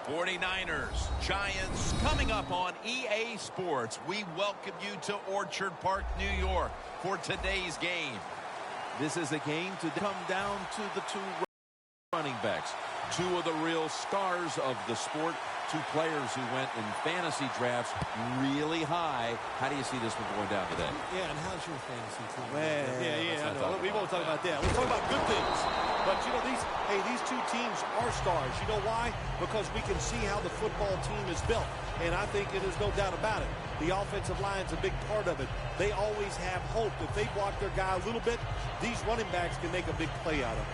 49ers, Giants, coming up on EA Sports. We welcome you to Orchard Park, New York for today's game. This is a game to come down to the two running backs, two of the real stars of the sport, two players who went in fantasy drafts really high. How do you see this one going down today? Yeah, and how's your fantasy team? I know. We won't talk about that. We'll talk about good things. But, you know, these two teams are stars. You know why? Because we can see how the football team is built. And I think it is no doubt about it. The offensive line's a big part of it. They always have hope. If they block their guy a little bit, these running backs can make a big play out of it.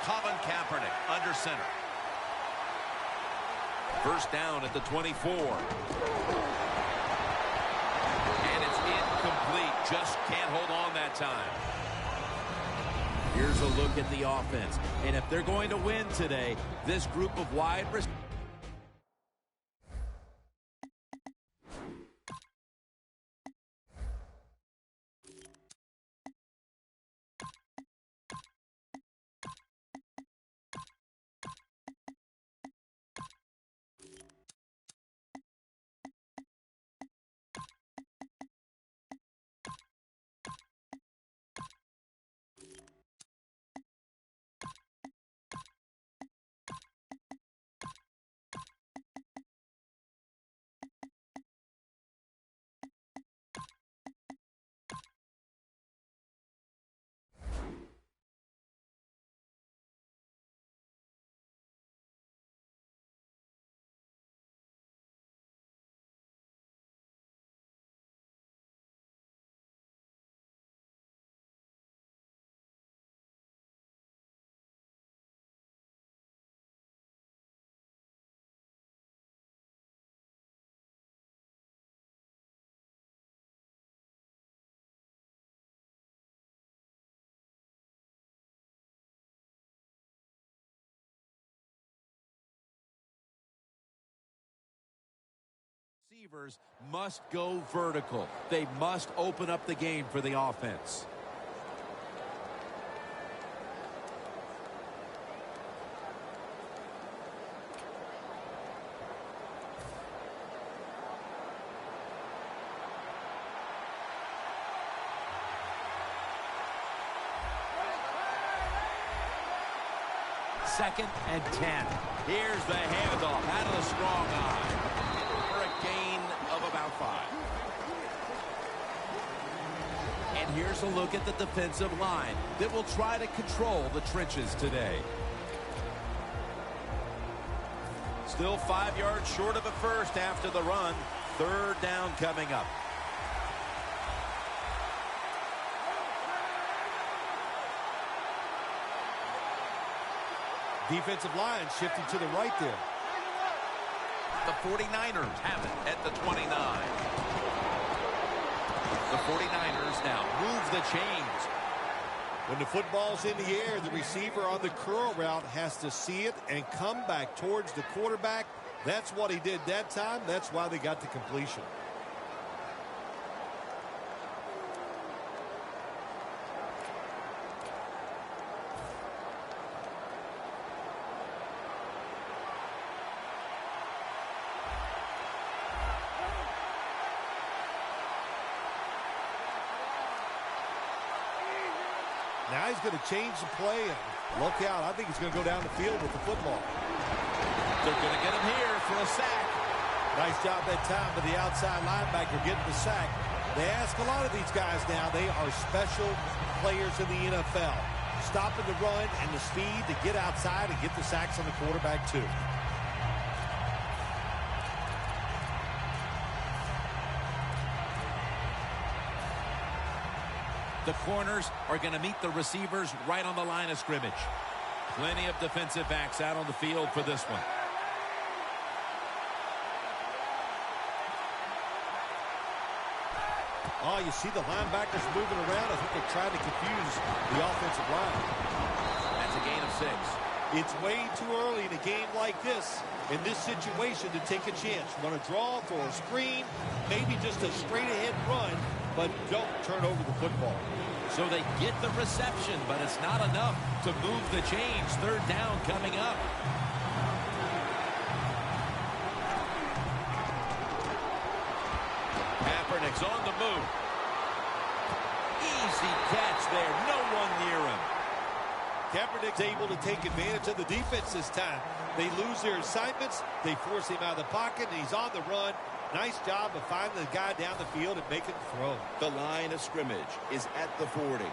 Colin Kaepernick under center. First down at the 24. And it's incomplete. Just can't hold on that time. Here's a look at the offense. And if they're going to win today, this group of wide receivers. Receivers must go vertical. They must open up the game for the offense. Second and 10. Here's the handoff out of the strong eye. Gain of about 5. And here's a look at the defensive line that will try to control the trenches today. Still 5 yards short of a first after the run. Third down coming up. Defensive line shifting to the right there. The 49ers have it at the 29. The 49ers now move the chains. When the football's in the air, the receiver on the curl route has to see it and come back towards the quarterback. That's what he did that time. That's why they got the completion. Now he's going to change the play, and look out. I think he's going to go down the field with the football. They're going to get him here for a sack. Nice job that time by the outside linebacker getting the sack. They ask a lot of these guys now. They are special players in the NFL. Stopping the run and the speed to get outside and get the sacks on the quarterback too. The corners are going to meet the receivers right on the line of scrimmage. Plenty of defensive backs out on the field for this one. Oh, you see the linebackers moving around. I think they're trying to confuse the offensive line. That's a gain of 6. It's way too early in a game like this, in this situation, to take a chance. Want to draw, throw a screen, maybe just a straight-ahead run. but don't turn over the football. So they get the reception, but it's not enough to move the change. Third down coming up. Kaepernick's on the move. Easy catch there. No one near him. Kaepernick's able to take advantage of the defense this time. They lose their assignments. They force him out of the pocket, and he's on the run. Nice job of finding the guy down the field and making the throw. The line of scrimmage is at the 40.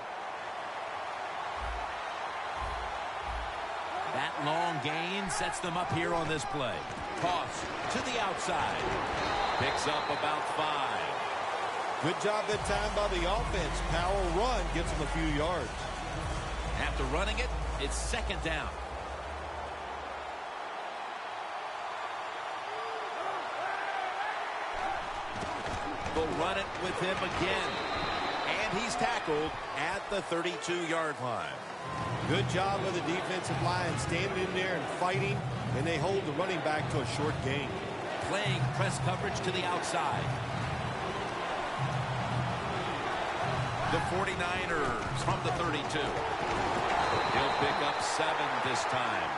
That long gain sets them up here on this play. Toss to the outside. Picks up about 5. Good job that time by the offense. Power run gets them a few yards. After running it, it's second down. They'll run it with him again. And he's tackled at the 32-yard line. Good job of the defensive line standing in there and fighting, and they hold the running back to a short gain. Playing press coverage to the outside. The 49ers from the 32. He'll pick up 7 this time.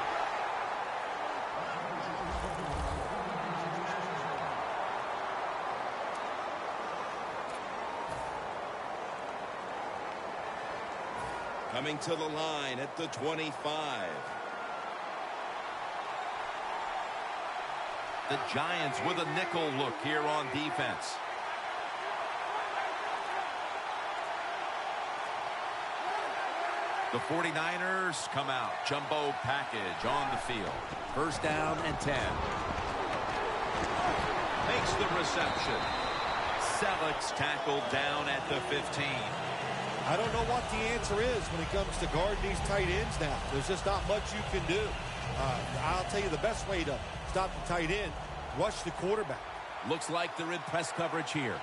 Coming to the line at the 25. The Giants with a nickel look here on defense. The 49ers come out. Jumbo package on the field. First down and 10. Makes the reception. Selleck's tackled down at the 15. I don't know what the answer is when it comes to guarding these tight ends now. There's just not much you can do. I'll tell you the best way to stop the tight end, rush the quarterback. Looks like they're in press coverage here.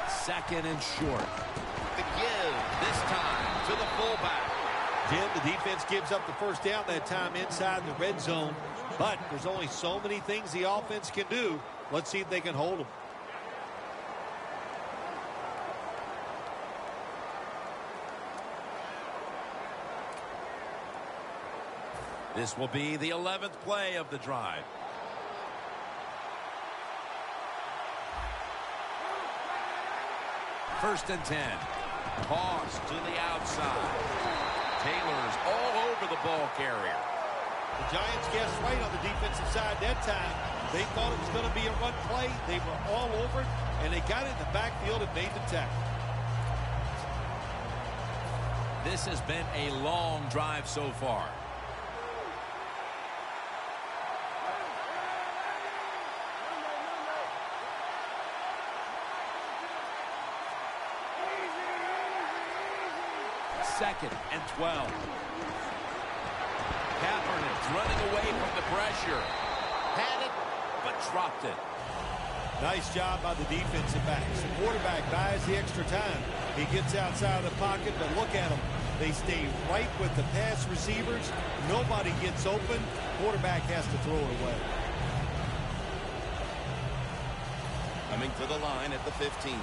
Second and short. The give this time to the fullback. Jim, the defense gives up the first down that time inside the red zone. But there's only so many things the offense can do. Let's see if they can hold them. This will be the 11th play of the drive. First and 10. Toss to the outside. Taylor's all over the ball carrier. The Giants guessed right on the defensive side that time. They thought it was going to be a run play. They were all over it, and they got it in the backfield and made the tackle. This has been a long drive so far. Second and 12. Kaepernick's running away from the pressure. Had it, but dropped it. Nice job by the defensive backs. The quarterback buys the extra time. He gets outside of the pocket, but look at them. They stay right with the pass receivers. Nobody gets open. Quarterback has to throw it away. Coming to the line at the 15.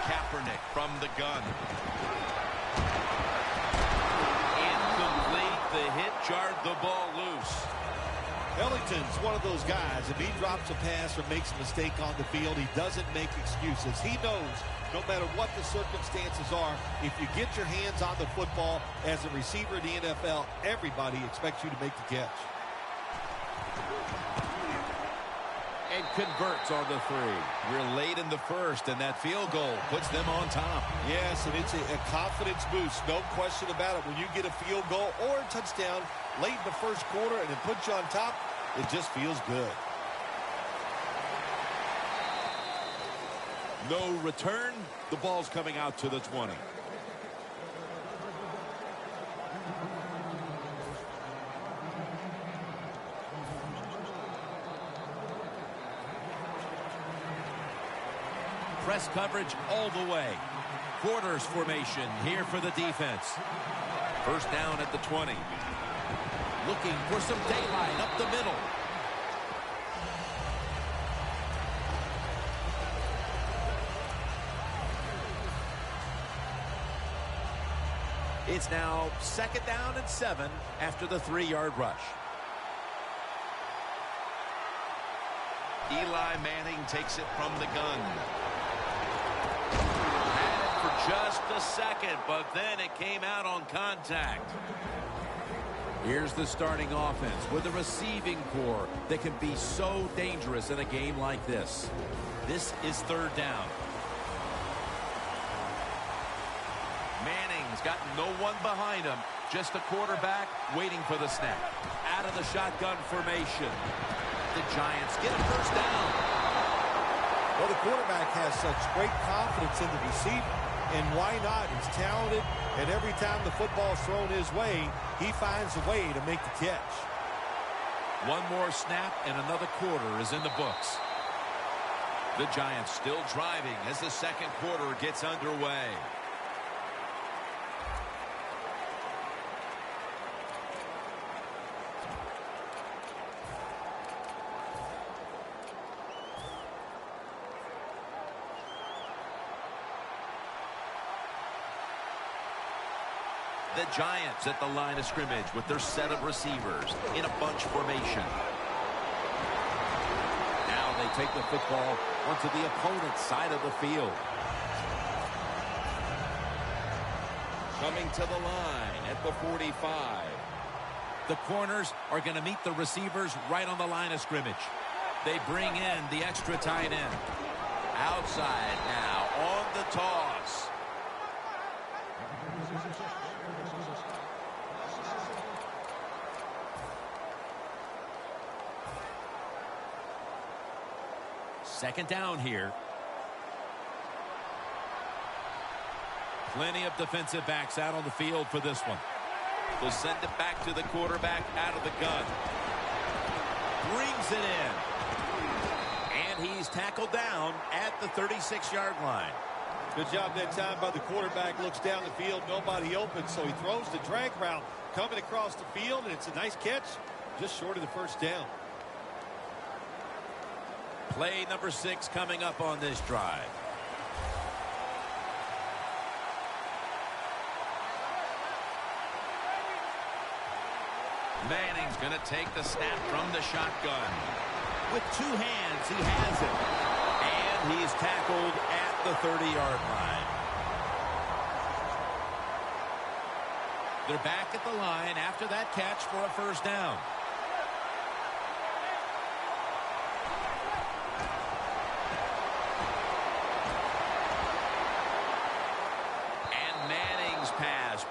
Kaepernick from the gun. Incomplete. The hit jarred the ball loose. Ellington's one of those guys. If he drops a pass or makes a mistake on the field, he doesn't make excuses. He knows no matter what the circumstances are, if you get your hands on the football as a receiver in the NFL, everybody expects you to make the catch. And converts on the 3. We're late in the first, and that field goal puts them on top. Yes, and it's a confidence boost, no question about it. When you get a field goal or a touchdown late in the first quarter and it puts you on top, it just feels good. No return. The ball's coming out to the 20. Press coverage all the way. Quarters formation here for the defense. First down at the 20. looking for some daylight up the middle. It's now 2nd down and 7 after the 3-yard rush. Eli Manning takes it from the gun. Had it for just a second, but then it came out on contact. Here's the starting offense with a receiving core that can be so dangerous in a game like this. This is 3rd down. Manning's got no one behind him. Just a quarterback waiting for the snap. Out of the shotgun formation. The Giants get a 1st down. Well, the quarterback has such great confidence in the receiver. And why not? He's talented, and every time the football's thrown his way, he finds a way to make the catch. One more snap, and another quarter is in the books. The Giants still driving as the 2nd quarter gets underway. The Giants at the line of scrimmage with their set of receivers in a bunch formation. Now they take the football onto the opponent's side of the field. Coming to the line at the 45. The corners are going to meet the receivers right on the line of scrimmage. They bring in the extra tight end. Outside now on the toss. Second down here. Plenty of defensive backs out on the field for this one. They'll send it back to the quarterback out of the gun. Brings it in. And he's tackled down at the 36-yard line. Good job that time by the quarterback. Looks down the field, nobody open, so he throws the drag route coming across the field, and it's a nice catch, just short of the 1st down. Play number 6 coming up on this drive. Manning's going to take the snap from the shotgun. With 2 hands, he has it. And he's tackled at the 30-yard line. They're back at the line after that catch for a 1st down.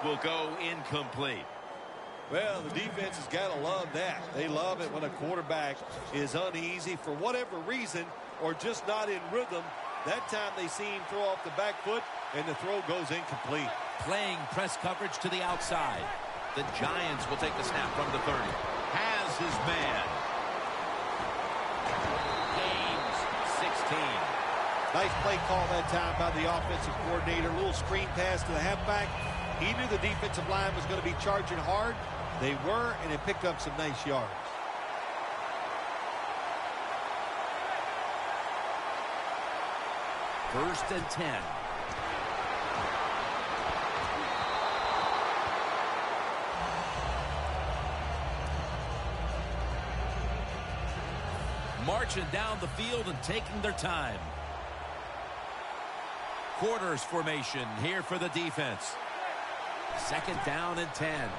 Will go incomplete. Well, the defense has got to love that. They love it when a quarterback is uneasy for whatever reason or just not in rhythm. That time they see him throw off the back foot, and the throw goes incomplete. Playing press coverage to the outside. The Giants will take the snap from the 30. Has his man. Gains 16. Nice play call that time by the offensive coordinator. A little screen pass to the halfback. He knew the defensive line was going to be charging hard. They were, and it picked up some nice yards. First and 10. Marching down the field and taking their time. Quarters formation here for the defense. 2nd down and 10.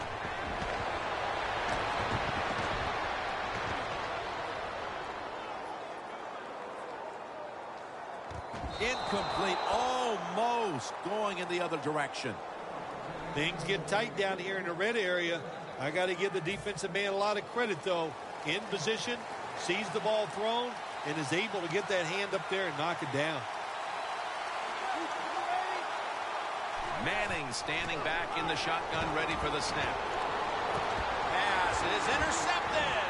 Incomplete, almost going in the other direction. Things get tight down here in the red area. I got to give the defensive man a lot of credit, though. In position, sees the ball thrown, and is able to get that hand up there and knock it down. Manning standing back in the shotgun, ready for the snap. Pass is intercepted.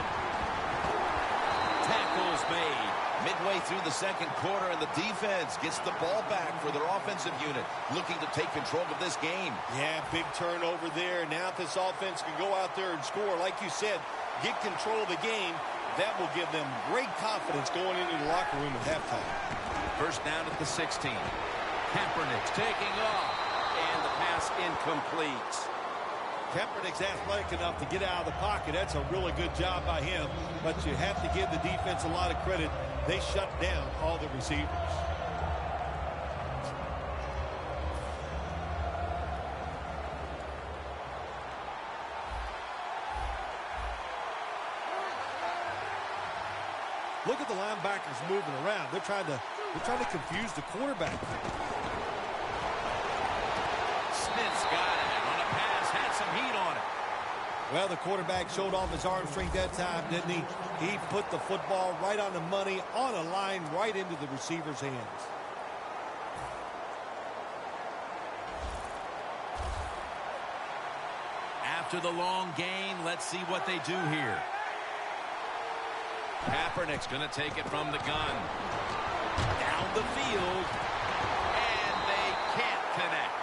Tackles made midway Midway through the second quarter, and the defense gets the ball back for their offensive unit, looking to take control of this game. Yeah, big turnover there. Now if this offense can go out there and score, like you said, get control of the game, that will give them great confidence going into the locker room at halftime. First down at the 16. Kaepernick's taking off, and the pass incomplete. Kaepernick's athletic enough to get out of the pocket. That's a really good job by him. But you have to give the defense a lot of credit. They shut down all the receivers. Look at the linebackers moving around. They're trying to confuse the quarterback. Smith's got it on a pass, had some heat on it. Well, the quarterback showed off his arm strength that time, didn't he? He put the football right on the money, on a line, right into the receiver's hands. After the long gain, let's see what they do here. Kaepernick's going to take it from the gun. Down the field. And they can't connect.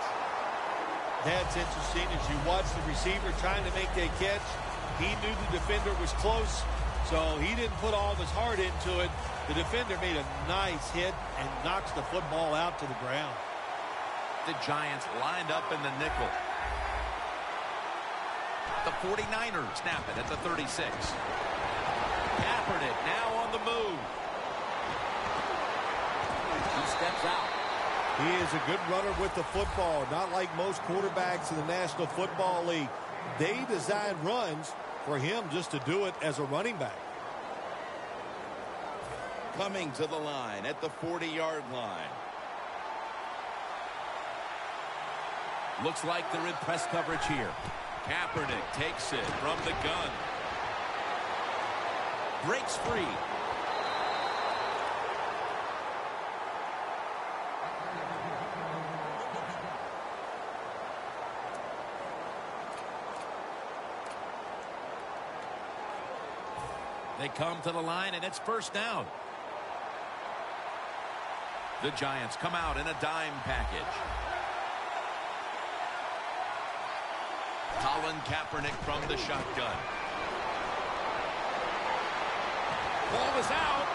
That's interesting. As you watch the receiver trying to make that catch, he knew the defender was close, so he didn't put all of his heart into it. The defender made a nice hit and knocks the football out to the ground. The Giants lined up in the nickel. The 49ers snap it at the 36. Kaepernick now on the move. He steps out. He is a good runner with the football, not like most quarterbacks in the National Football League. They design runs for him just to do it as a running back. Coming to the line at the 40-yard line. Looks like they're in press coverage here. Kaepernick takes it from the gun. Breaks free. They come to the line, and it's first down. The Giants come out in a dime package. Colin Kaepernick from the shotgun. Ball is out.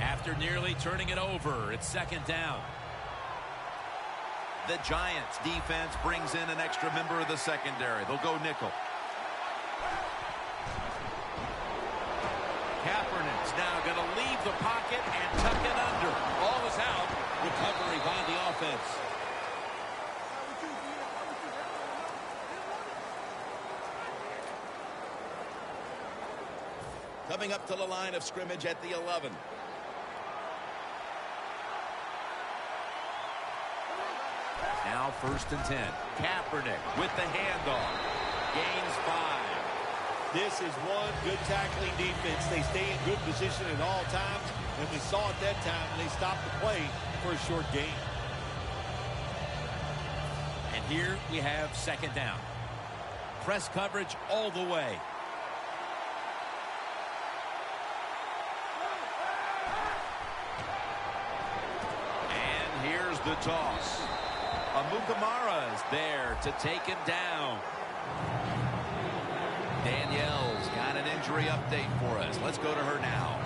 After nearly turning it over, it's second down. The Giants defense brings in an extra member of the secondary. They'll go nickel. Kaepernick's now going to leave the pocket and tuck it under. Ball is out. Recovery by the offense. Coming up to the line of scrimmage at the 11. Now first and 10. Kaepernick with the handoff. Gains 5. This is one good tackling defense. They stay in good position at all times, and we saw it that time when they stopped the play for a short gain. And here we have second down. Press coverage all the way. And here's the toss. Amukamara is there to take him down. Danielle's got an injury update for us. Let's go to her now.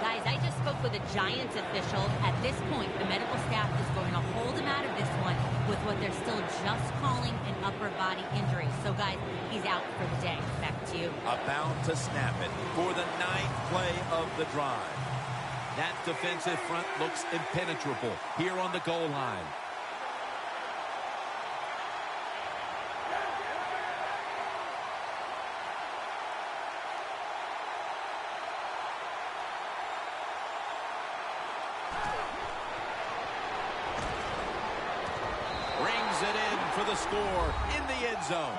Guys, I just spoke with a Giants official. At this point, the medical staff is going to hold him out of this one with what they're still just calling an upper body injury. So, guys, he's out for the day. Back to you. About to snap it for the 9th play of the drive. That defensive front looks impenetrable here on the goal line. Brings it in for the score in the end zone.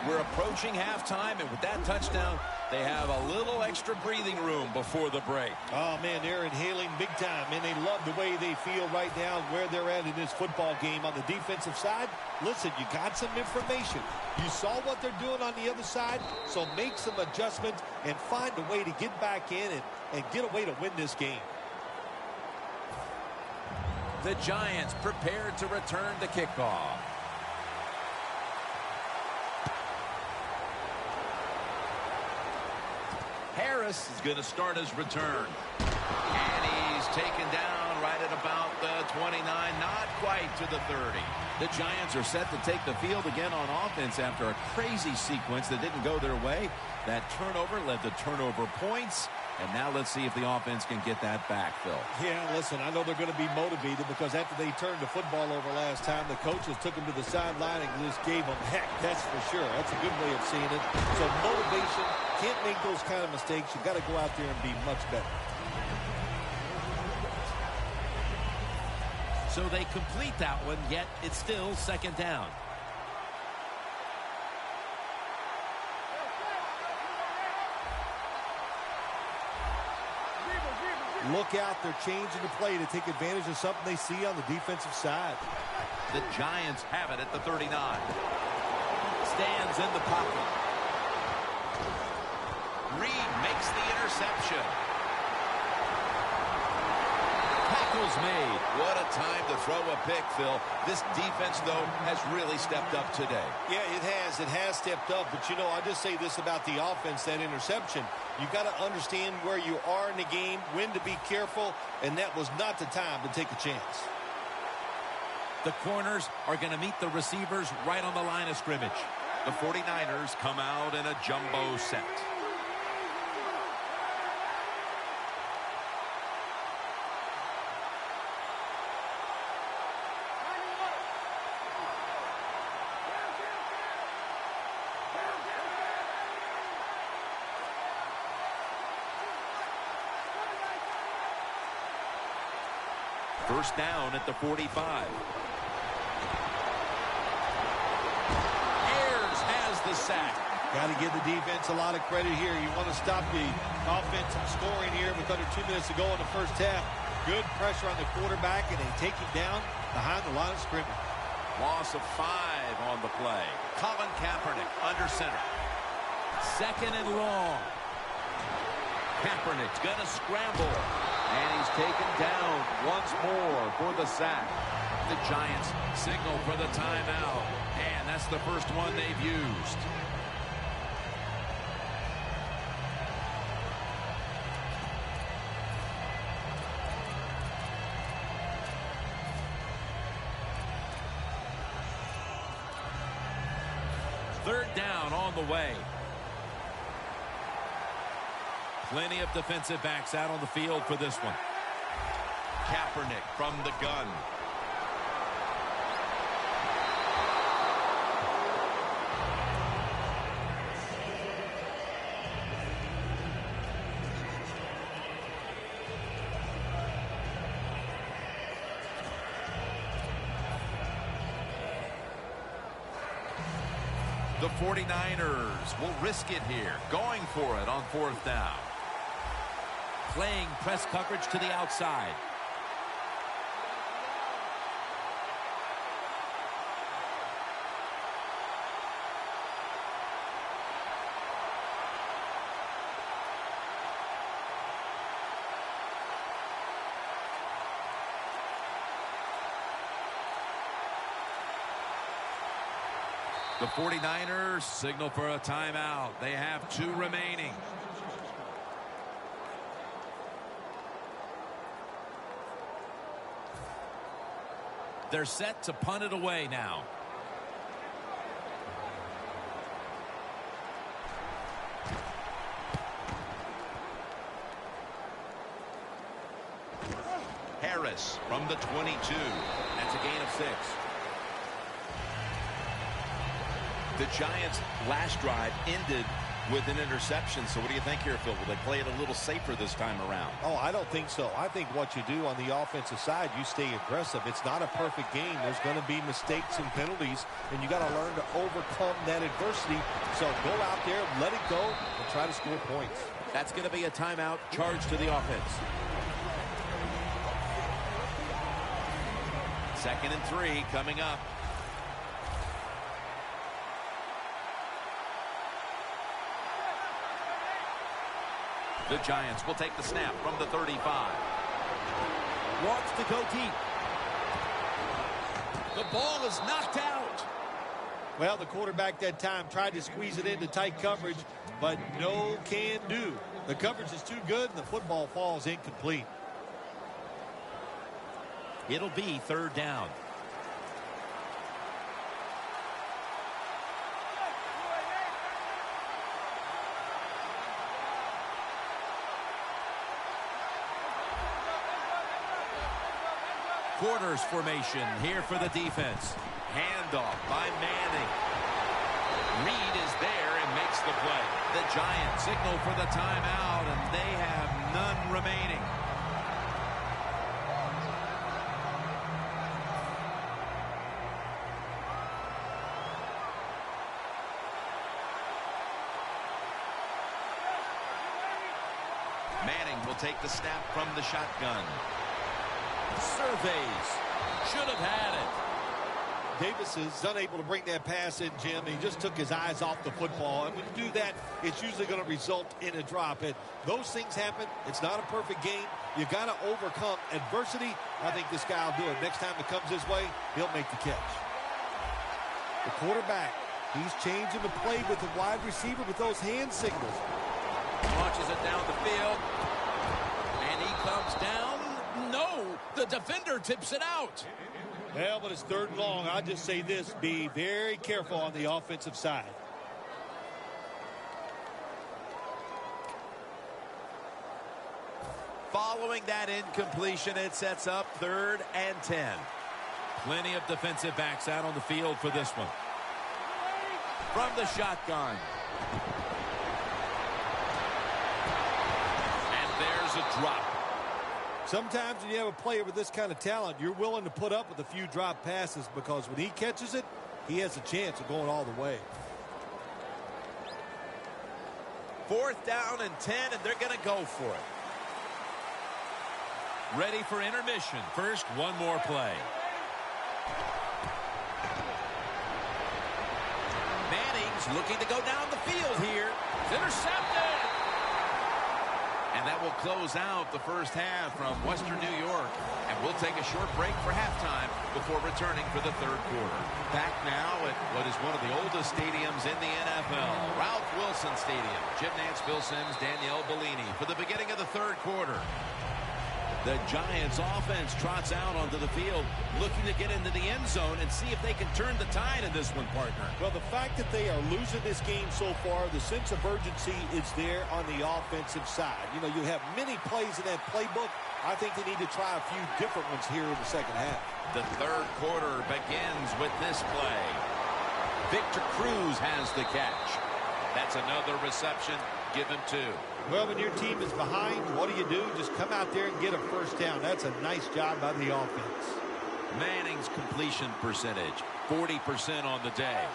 We're approaching halftime, and with that touchdown, they have a little extra breathing room before the break. Oh, man, they're inhaling big time, and they love the way they feel right now where they're at in this football game. On the defensive side, listen, you got some information. You saw what they're doing on the other side, so make some adjustments and find a way to get back in and get a way to win this game. The Giants prepared to return the kickoff. Harris is going to start his return. And he's taken down right at about the 29, not quite to the 30. The Giants are set to take the field again on offense after a crazy sequence that didn't go their way. That turnover led to turnover points. And now let's see if the offense can get that back, Phil. Yeah, listen, I know they're going to be motivated because after they turned the football over last time, the coaches took them to the sideline and just gave them heck, that's for sure. That's a good way of seeing it. So motivation, can't make those kind of mistakes. You got to go out there and be much better. So they complete that one, yet it's still second down. Look out, they're changing the play to take advantage of something they see on the defensive side. The Giants have it at the 39. Stands in the pocket. Reed makes the interception. Tackle's made. What a time to throw a pick, Phil. This defense, though, has really stepped up today. Yeah, it has. It has stepped up. But, you know, I'll just say this about the offense, that interception. You got to understand where you are in the game, when to be careful, and that was not the time to take a chance. The corners are going to meet the receivers right on the line of scrimmage. The 49ers come out in a jumbo set. First down at the 45. Ayers has the sack. Got to give the defense a lot of credit here. You want to stop the offense from scoring here with under 2 minutes to go in the first half. Good pressure on the quarterback, and they take him down behind the line of scrimmage. Loss of 5 on the play. Colin Kaepernick under center. Second and long. Kaepernick's going to scramble. And he's taken down once more for the sack. The Giants signal for the timeout. And that's the first one they've used. Third down on the way. Plenty of defensive backs out on the field for this one. Kaepernick from the gun. The 49ers will risk it here, going for it on fourth down. Playing press coverage to the outside. The 49ers signal for a timeout. They have 2 remaining. They're set to punt it away now. Harris from the 22. That's a gain of 6. The Giants' last drive ended with an interception. So what do you think here, Phil? Will they play it a little safer this time around? Oh, I don't think so. I think what you do on the offensive side, you stay aggressive. It's not a perfect game. There's going to be mistakes and penalties, and you got to learn to overcome that adversity. So go out there, let it go, and try to score points. That's going to be a timeout charge to the offense. 2nd and 3 coming up. The Giants will take the snap from the 35. Wants to go deep. The ball is knocked out. Well, the quarterback that time tried to squeeze it into tight coverage, but no can do. The coverage is too good, and the football falls incomplete. It'll be 3rd down. Quarters formation here for the defense. Handoff by Manning. Reed is there and makes the play. The Giants signal for the timeout, and they have none remaining. Manning will take the snap from the shotgun. Surveys. Should have had it. Davis is unable to bring that pass in, Jim. He just took his eyes off the football. And when you do that, it's usually going to result in a drop. And those things happen. It's not a perfect game. You got to overcome adversity. I think this guy will do it. Next time it comes his way, he'll make the catch. The quarterback, he's changing the play with the wide receiver with those hand signals. Launches it down the field. And he comes down. No, the defender tips it out. Well, but it's 3rd and long. I'll just say this. Be very careful on the offensive side. Following that incompletion, it sets up 3rd and 10. Plenty of defensive backs out on the field for this one. From the shotgun. And there's a drop. Sometimes when you have a player with this kind of talent, you're willing to put up with a few drop passes because when he catches it, he has a chance of going all the way. 4th down and 10, and they're going to go for it. Ready for intermission. First, one more play. Manning's looking to go down the field here. It's intercepted. And that will close out the first half from Western New York. And we'll take a short break for halftime before returning for the 3rd quarter. Back now at what is one of the oldest stadiums in the NFL, Ralph Wilson Stadium. Jim Nantz, Bill Sims, Danielle Bellini for the beginning of the 3rd quarter. The Giants offense trots out onto the field, looking to get into the end zone and see if they can turn the tide in this one, partner. Well, the fact that they are losing this game so far, the sense of urgency is there on the offensive side. You know, you have many plays in that playbook. I think they need to try a few different ones here in the second half. The 3rd quarter begins with this play. Victor Cruz has the catch. That's another reception. Give him 2. Well, when your team is behind, what do? Just come out there and get a first down. That's a nice job by the offense. Manning's completion percentage, 40% on the day.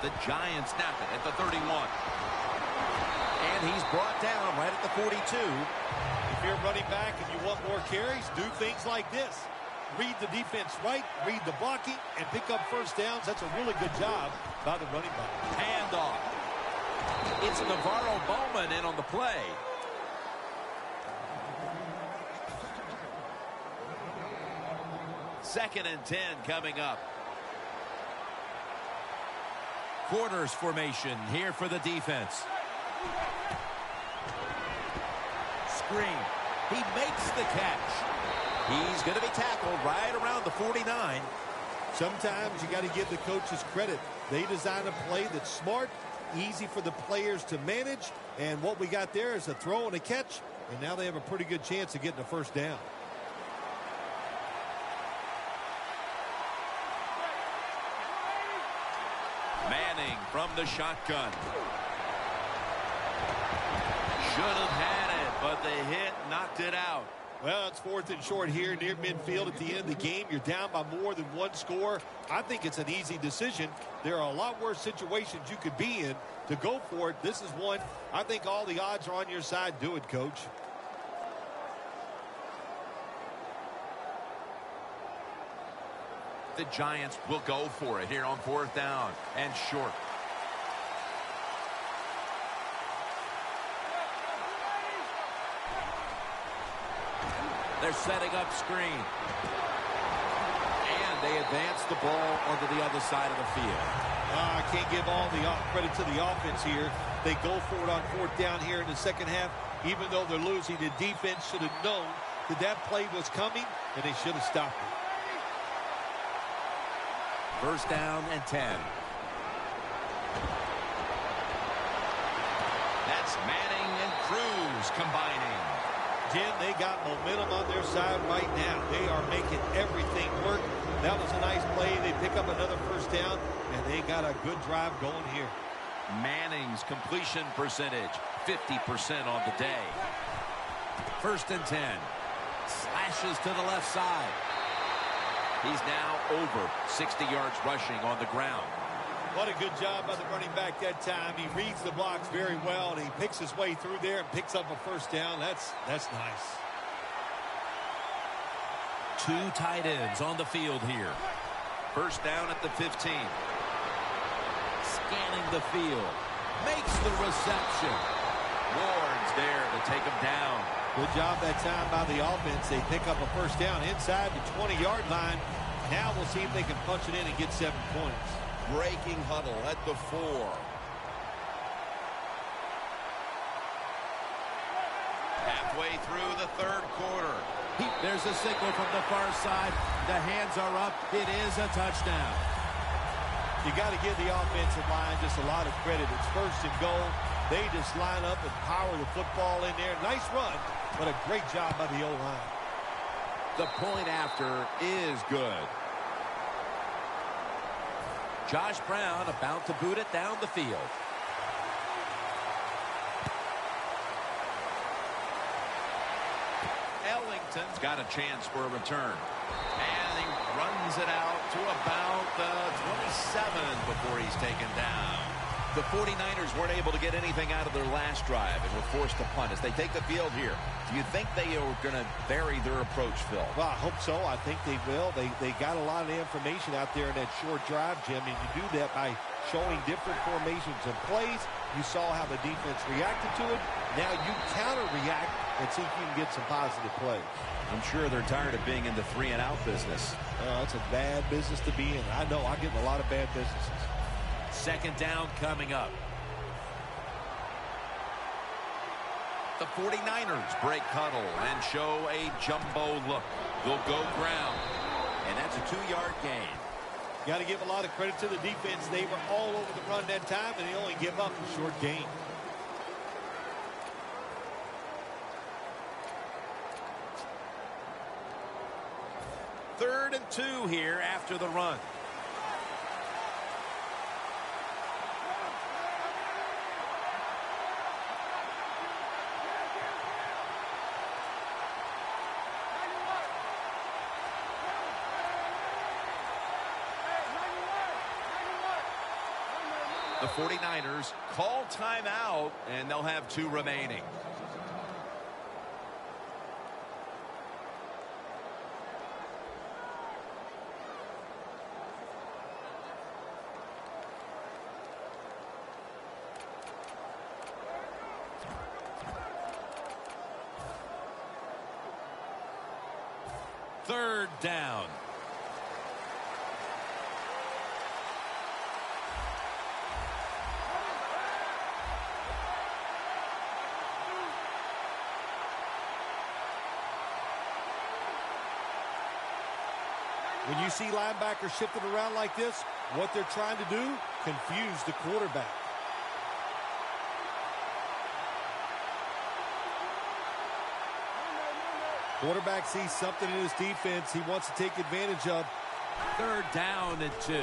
The Giants snap it at the 31. And he's brought down right at the 42. If you're running back and you want more carries, do things like this. Read the defense right, read the blocking, and pick up first downs. That's a really good job by the running back. Handoff. It's Navarro Bowman in on the play. Second and 10 coming up. Quarters formation here for the defense. Screen. He makes the catch. He's going to be tackled right around the 49. Sometimes you got to give the coaches credit. They design a play that's smart, easy for the players to manage, and what we got there is a throw and a catch, and now they have a pretty good chance of getting a first down. Manning from the shotgun. Should have had it, but the hit knocked it out. Well, it's 4th and short here near midfield at the end of the game. You're down by more than one score. I think it's an easy decision. There are a lot worse situations you could be in to go for it. This is one. I think all the odds are on your side. Do it, Coach. The Giants will go for it here on 4th down and short. They're setting up screen. And they advance the ball onto the other side of the field. I can't give all the credit to the offense here. They go for it on 4th down here in the second half. Even though they're losing, the defense should have known that play was coming, and they should have stopped it. 1st down and 10. That's Manning and Cruz combining. Jim, they got momentum on their side right now. They are making everything work. That was a nice play. They pick up another 1st down, and they got a good drive going here. Manning's completion percentage, 50% on the day. 1st and 10. Slashes to the left side. He's now over 60 yards rushing on the ground. What a good job by the running back that time. He reads the blocks very well, and he picks his way through there and picks up a 1st down. That's nice. 2 tight ends on the field here. 1st down at the 15. Scanning the field. Makes the reception. Ward's there to take him down. Good job that time by the offense. They pick up a 1st down inside the 20-yard line. Now we'll see if they can punch it in and get 7 points. Breaking huddle at the 4. Halfway through the 3rd quarter. There's a signal from the far side. The hands are up. It is a touchdown. You got to give the offensive line just a lot of credit. It's 1st and goal. They just line up and power the football in there. Nice run, but a great job by the O-line. The point after is good. Josh Brown about to boot it down the field. Ellington's got a chance for a return. And he runs it out to about the 27 before he's taken down. The 49ers weren't able to get anything out of their last drive and were forced to punt. As they take the field here, do you think they are going to vary their approach, Phil? Well, I hope so. I think they will. They got a lot of information out there in that short drive, Jim, and you do that by showing different formations and plays. You saw how the defense reacted to it. Now you counter-react and see if you can get some positive plays. I'm sure they're tired of being in the 3-and-out business. It's a bad business to be in. I know. I get in a lot of bad businesses. 2nd down coming up. The 49ers break huddle and show a jumbo look. They'll go ground. And that's a 2-yard gain. Got to give a lot of credit to the defense. They were all over the run that time, and they only give up a short gain. Third and 2 here after the run. The 49ers call timeout, and they'll have 2 remaining. Third down. When you see linebackers shifted around like this, what they're trying to do, confuse the quarterback. Quarterback sees something in his defense he wants to take advantage of. Third down and 2.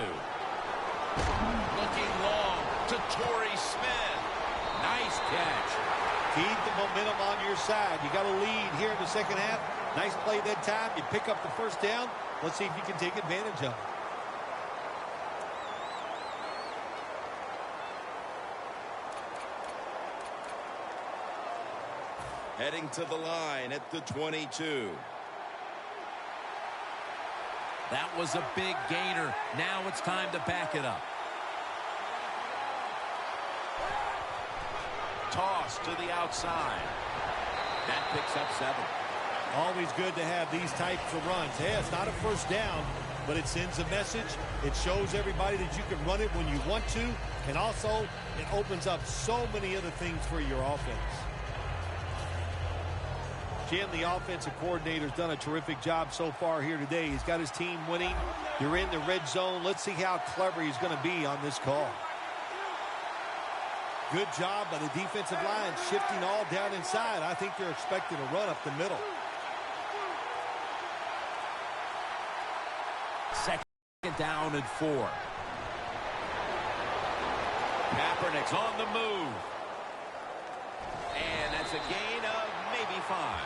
Looking long to Torrey Smith. Nice catch. Keep the momentum on your side. You got a lead here in the second half. Nice play that time. You pick up the first down. Let's see if you can take advantage of it. Heading to the line at the 22. That was a big gainer. Now it's time to back it up. Toss to the outside. That picks up 7. Always good to have these types of runs. Yeah, it's not a first down, but it sends a message. It shows everybody that you can run it when you want to, and also it opens up so many other things for your offense. Jim, the offensive coordinator's done a terrific job so far here today. He's got his team winning. You're in the red zone. Let's see how clever he's going to be on this call. Good job by the defensive line, shifting all down inside. I think they're expecting a run up the middle. Second down and 4. Kaepernick's on the move. And that's a gain of maybe 5.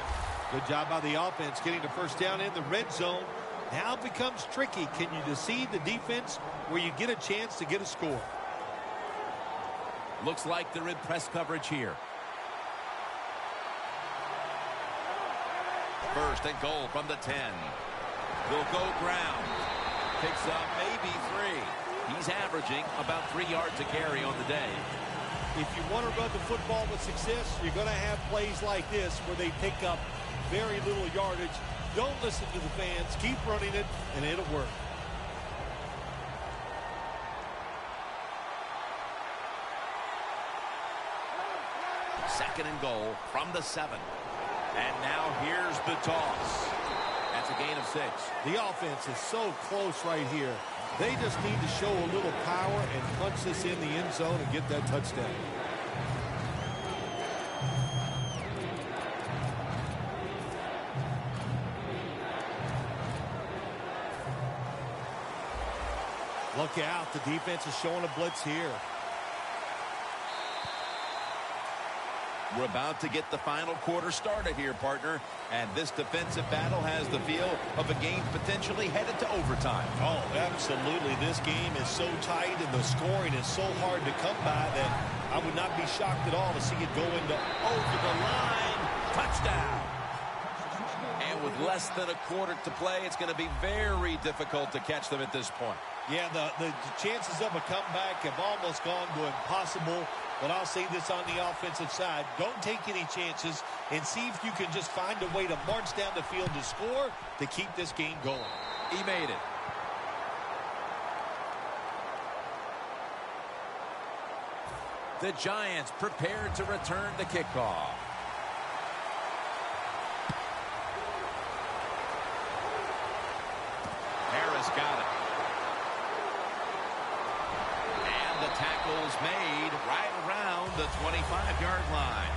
Good job by the offense getting the first down in the red zone. Now it becomes tricky. Can you deceive the defense where you get a chance to get a score? Looks like they're in press coverage here. First and goal from the 10. They'll go ground. Picks up maybe 3. He's averaging about 3 yards a carry on the day. If you want to run the football with success, you're going to have plays like this where they pick up very little yardage. Don't listen to the fans. Keep running it, and it'll work. Second and goal from the 7. And now here's the toss. That's a gain of 6. The offense is so close right here. They just need to show a little power and punch this in the end zone and get that touchdown. Look out. The defense is showing a blitz here. We're about to get the final quarter started here, partner. And this defensive battle has the feel of a game potentially headed to overtime. Oh, absolutely. This game is so tight and the scoring is so hard to come by that I would not be shocked at all to see it go into over the line. Touchdown. And with less than a quarter to play, it's going to be very difficult to catch them at this point. Yeah, the chances of a comeback have almost gone to impossible. But I'll say this on the offensive side. Don't take any chances and see if you can just find a way to march down the field to score to keep this game going. He made it. The Giants prepared to return the kickoff. Harris got it. Tackles made right around the 25-yard line.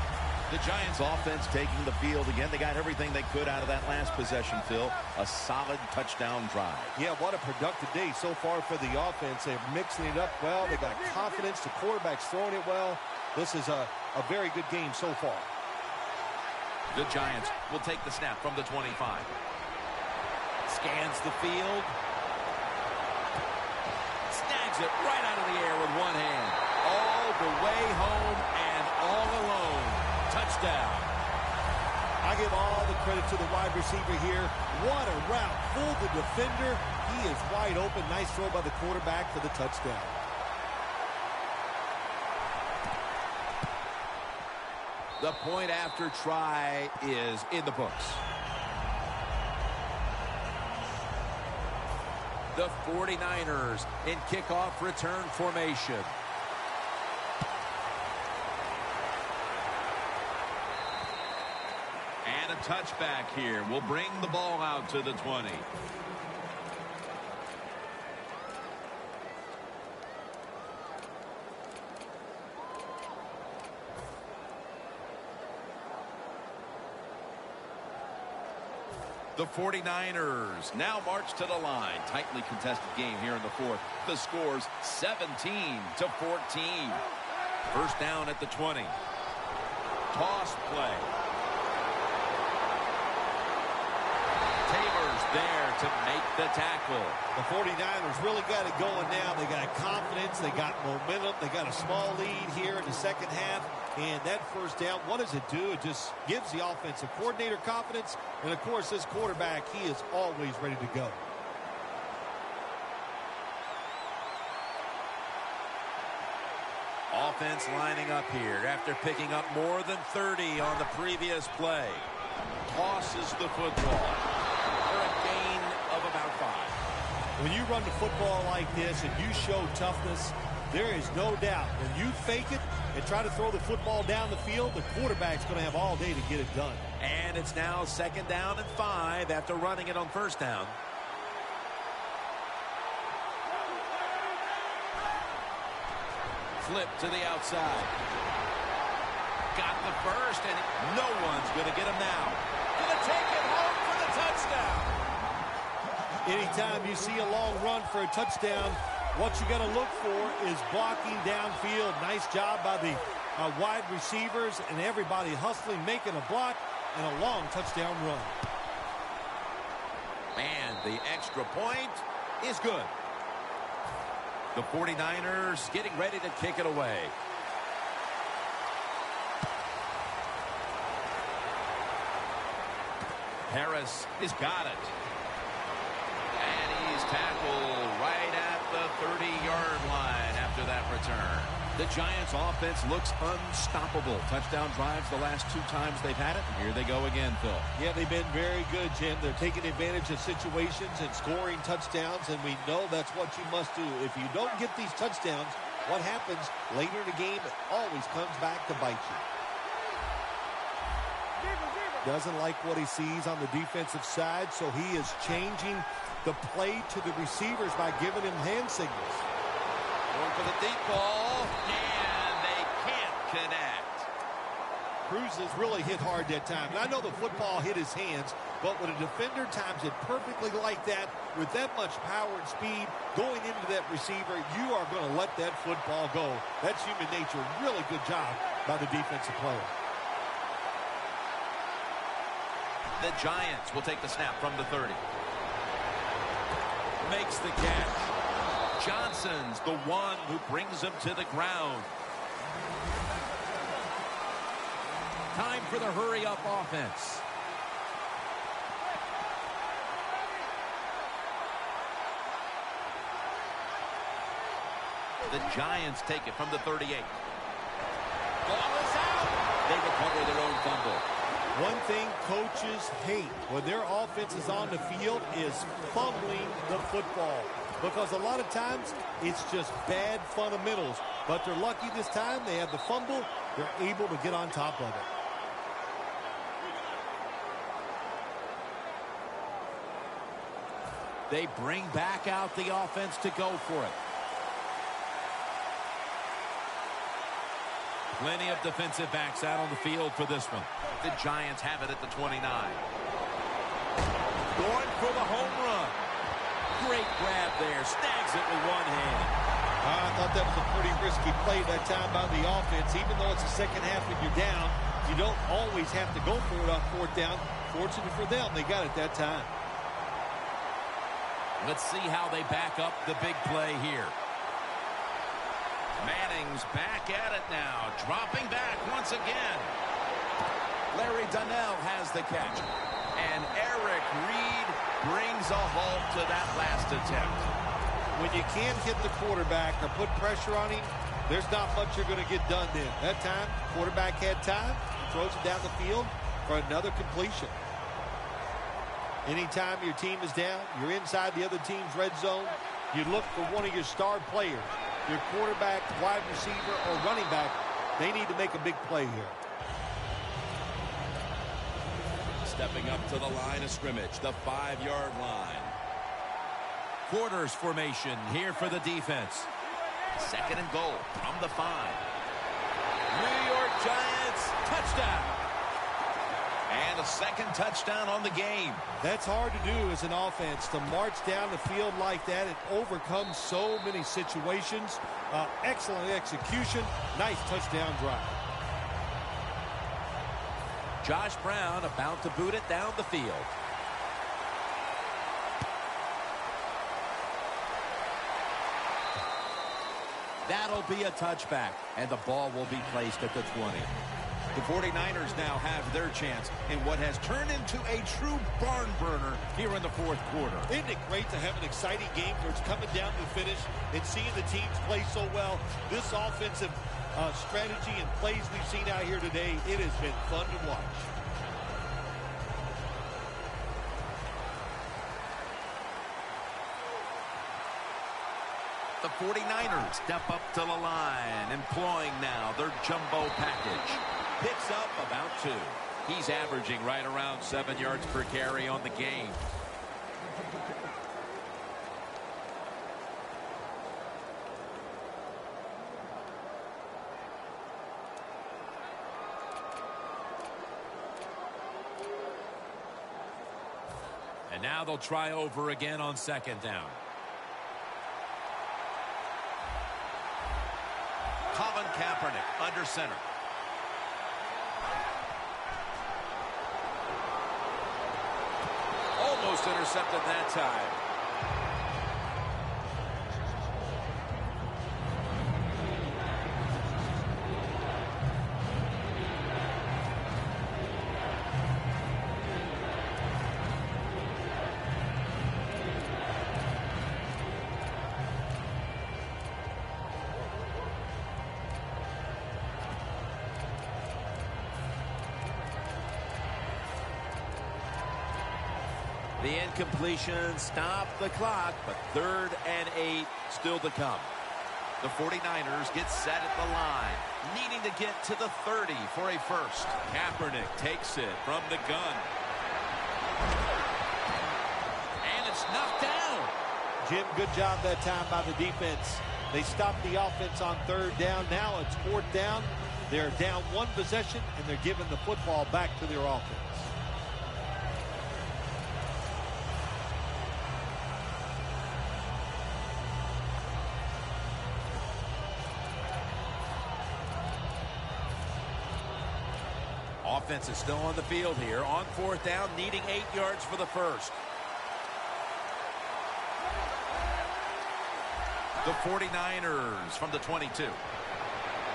The Giants offense taking the field again. They got everything they could out of that last possession, Phil. A solid touchdown drive. Yeah, what a productive day so far for the offense. They're mixing it up well. They got confidence. The quarterback's throwing it well. This is a very good game so far. The Giants will take the snap from the 25. Scans the field. It right out of the air with one hand. All the way home and all alone. Touchdown. I give all the credit to the wide receiver here. What a route. Fooled the defender. He is wide open. Nice throw by the quarterback for the touchdown. The point after try is in the books. The 49ers in kickoff return formation. And a touchback here will bring the ball out to the 20. The 49ers now march to the line. Tightly contested game here in the fourth. The score's 17-14. First down at the 20. Toss play. Taylor's there to make the tackle. The 49ers really got it going now. They got confidence. They got momentum. They got a small lead here in the second half. And that first down, what does it do? It just gives the offensive coordinator confidence. And, of course, this quarterback, he is always ready to go. Offense lining up here after picking up more than 30 on the previous play. Tosses the football for a gain of about 5. When you run the football like this and you show toughness, there is no doubt when you fake it and try to throw the football down the field, the quarterback's going to have all day to get it done. And it's now 2nd down and 5 after running it on 1st down. Flip to the outside. Got the first, and no one's going to get him now. Going to take it home for the touchdown. Anytime you see a long run for a touchdown, what you got to look for is blocking downfield. Nice job by the wide receivers and everybody hustling, making a block, and a long touchdown run. And the extra point is good. The 49ers getting ready to kick it away. Harris has got it. And he's tackled right at the 30-yard line after that return. The Giants' offense looks unstoppable. Touchdown drives the last 2 times they've had it. Here they go again, Phil. Yeah, they've been very good, Jim. They're taking advantage of situations and scoring touchdowns, and we know that's what you must do. If you don't get these touchdowns, what happens later in the game, it always comes back to bite you. Doesn't like what he sees on the defensive side, so he is changing the play to the receivers by giving him hand signals. Going for the deep ball, and they can't connect. Cruz has really hit hard that time. And I know the football hit his hands, but when a defender times it perfectly like that, with that much power and speed going into that receiver, you are going to let that football go. That's human nature. Really good job by the defensive player. The Giants will take the snap from the 30. Makes the catch. Johnson's the one who brings him to the ground. Time for the hurry-up offense. The Giants take it from the 38. Ball is out. They recover their own fumble. One thing coaches hate when their offense is on the field is fumbling the football. Because a lot of times, it's just bad fundamentals. But they're lucky this time. They have the fumble. They're able to get on top of it. They bring back out the offense to go for it. Plenty of defensive backs out on the field for this one. The Giants have it at the 29. Going for the home run. Great grab there. Snags it with one hand. I thought that was a pretty risky play that time by the offense. Even though it's the second half and you're down, you don't always have to go for it on 4th down. Fortunate for them, they got it that time. Let's see how they back up the big play here. Manning's back at it now. Dropping back once again. Larry Donnell has the catch. And Eric Reed brings a halt to that last attempt. When you can't hit the quarterback or put pressure on him, there's not much you're going to get done then. That time, quarterback had time. He throws it down the field for another completion. Anytime your team is down, you're inside the other team's red zone, you look for one of your star players, your quarterback, wide receiver, or running back. They need to make a big play here. Stepping up to the line of scrimmage, the 5-yard line. Quarters formation here for the defense. 2nd and goal from the 5. New York Giants, touchdown. And a 2nd touchdown on the game. That's hard to do as an offense, to march down the field like that and overcome so many situations. Excellent execution. Nice touchdown drive. Josh Brown about to boot it down the field. That'll be a touchback, and the ball will be placed at the 20. The 49ers now have their chance in what has turned into a true barn burner here in the fourth quarter. Isn't it great to have an exciting game where it's coming down to the finish and seeing the teams play so well? This offensive strategy and plays we've seen out here today, it has been fun to watch. The 49ers step up to the line, employing now their jumbo package. Picks up about 2. He's averaging right around 7 yards per carry on the game. And now they'll try over again on second down. Colin Kaepernick under center. Almost intercepted that time. The incompletion stopped the clock, but 3rd and 8 still to come. The 49ers get set at the line, needing to get to the 30 for a first. Kaepernick takes it from the gun. And it's knocked down. Jim, good job that time by the defense. They stopped the offense on 3rd down. Now it's 4th down. They're down 1 possession, and they're giving the football back to their offense. Offense is still on the field here on 4th down, needing 8 yards for the first. The 49ers from the 22.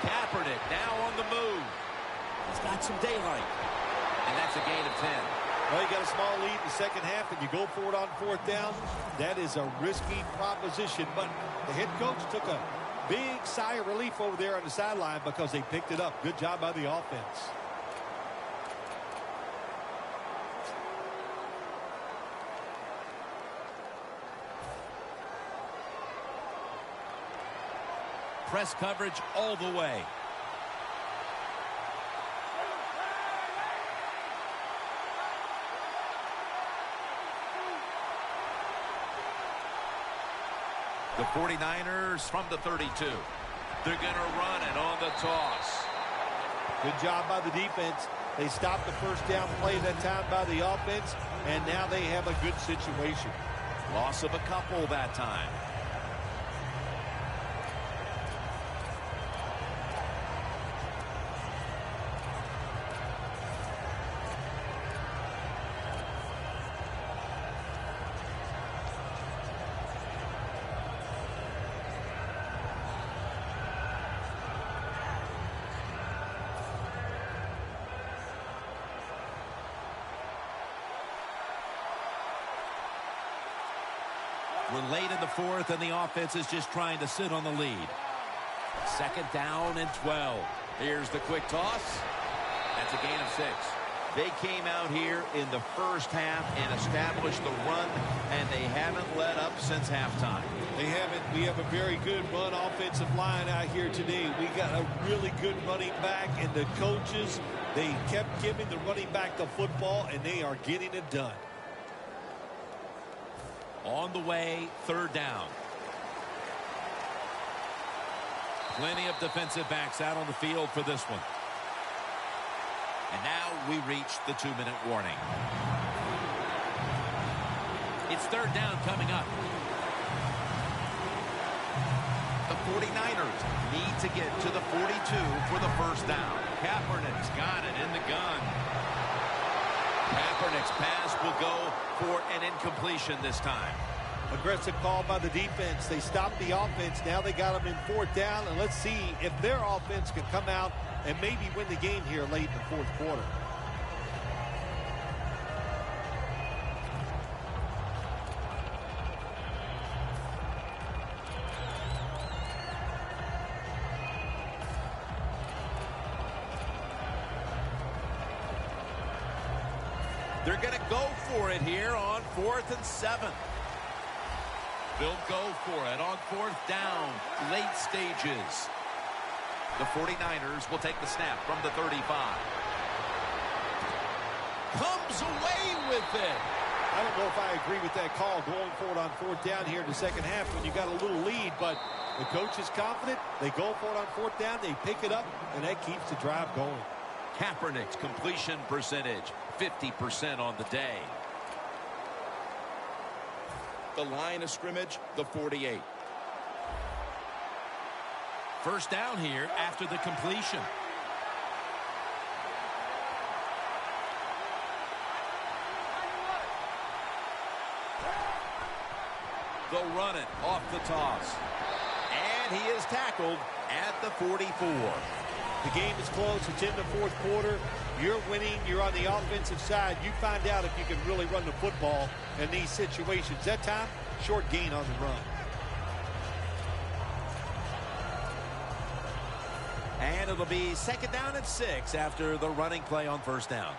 Kaepernick now on the move. He's got some daylight. And that's a gain of 10. Well, you got a small lead in the second half, and you go for it on 4th down. That is a risky proposition, but the head coach took a big sigh of relief over there on the sideline because they picked it up. Good job by the offense. Press coverage all the way. The 49ers from the 32. They're going to run it on the toss. Good job by the defense. They stopped the first down play that time by the offense, and now they have a good situation. Loss of a couple that time. We're late in the 4th, and the offense is just trying to sit on the lead. 2nd down and 12. Here's the quick toss. That's a gain of 6. They came out here in the first half and established the run, and they haven't let up since halftime. They haven't. We have a very good run offensive line out here today. We got a really good running back, and the coaches, they kept giving the running back the football, and they are getting it done. On the way, 3rd down. Plenty of defensive backs out on the field for this one. And now we reach the 2-minute warning. It's 3rd down coming up. The 49ers need to get to the 42 for the first down. Kaepernick's got it in the gun. Kaepernick's pass will go for an incompletion this time. Aggressive call by the defense. They stopped the offense. Now they got them in fourth down. And let's see if their offense can come out and maybe win the game here late in the fourth quarter. They're going to go for it here on 4th and 7. They'll go for it on 4th down, late stages. The 49ers will take the snap from the 35. Comes away with it. I don't know if I agree with that call going for it on 4th down here in the second half when you got a little lead, but the coach is confident. They go for it on 4th down. They pick it up, and that keeps the drive going. Kaepernick's completion percentage, 50% on the day. The line of scrimmage, the 48. First down here after the completion. They'll run it off the toss. And he is tackled at the 44. The game is close. It's in the fourth quarter. You're winning. You're on the offensive side. You find out if you can really run the football in these situations. That time, short gain on the run. And it'll be 2nd down and 6 after the running play on 1st down.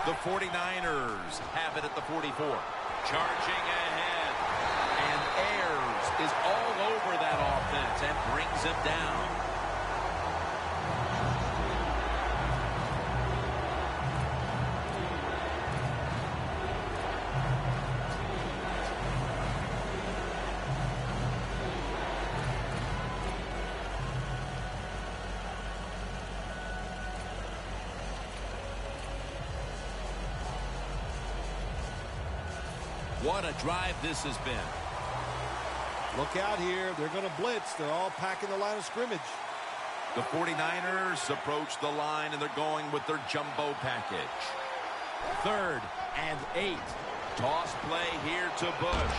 The 49ers have it at the 44. Charging ahead. And Ayers is all over that offense and brings him down. What a drive this has been. Look out here. They're going to blitz. They're all packing the line of scrimmage. The 49ers approach the line, and they're going with their jumbo package. 3rd and 8. Toss play here to Bush.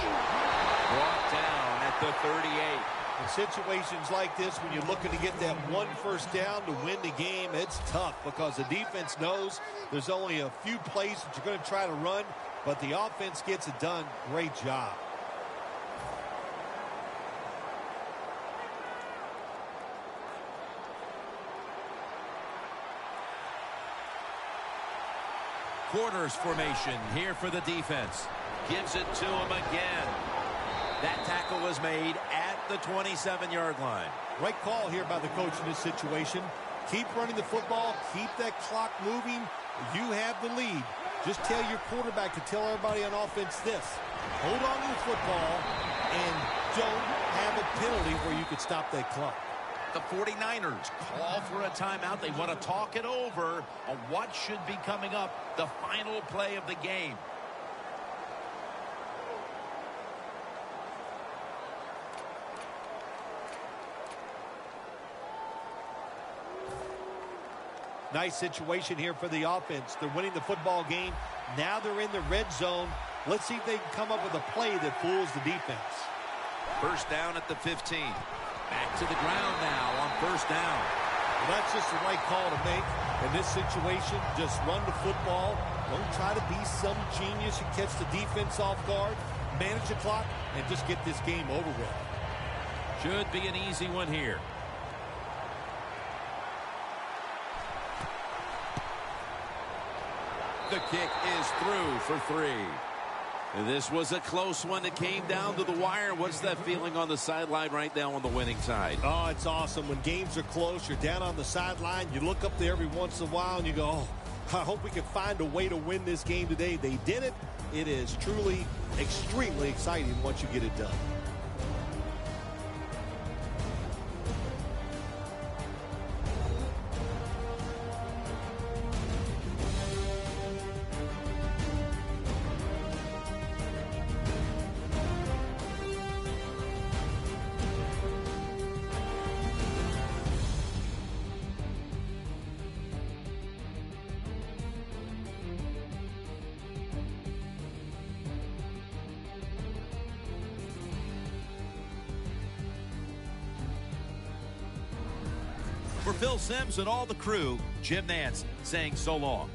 Brought down at the 38. In situations like this, when you're looking to get that one first down to win the game, it's tough because the defense knows there's only a few plays that you're going to try to run, but the offense gets it done. Great job. Quarters formation here for the defense. Gives it to him again. That tackle was made at the 27-yard line. Right call here by the coach in this situation. Keep running the football. Keep that clock moving. You have the lead. Just tell your quarterback to tell everybody on offense this. Hold on to the football and don't have a penalty where you could stop that clock. The 49ers call for a timeout. They want to talk it over on what should be coming up, the final play of the game. Nice situation here for the offense. They're winning the football game. Now they're in the red zone. Let's see if they can come up with a play that fools the defense. First down at the 15. Back to the ground now on 1st down. Well, that's just the right call to make. In this situation, just run the football. Don't try to be some genius and catch the defense off guard. Manage the clock and just get this game over with. Should be an easy one here. The kick is through for 3. This was a close one. It came down to the wire. What's that feeling on the sideline right now on the winning side? Oh, it's awesome. When games are close, you're down on the sideline. You look up there every once in a while and you go, oh, I hope we can find a way to win this game today. They did it. It is truly extremely exciting once you get it done. For Phil Simms and all the crew, Jim Nantz saying so long.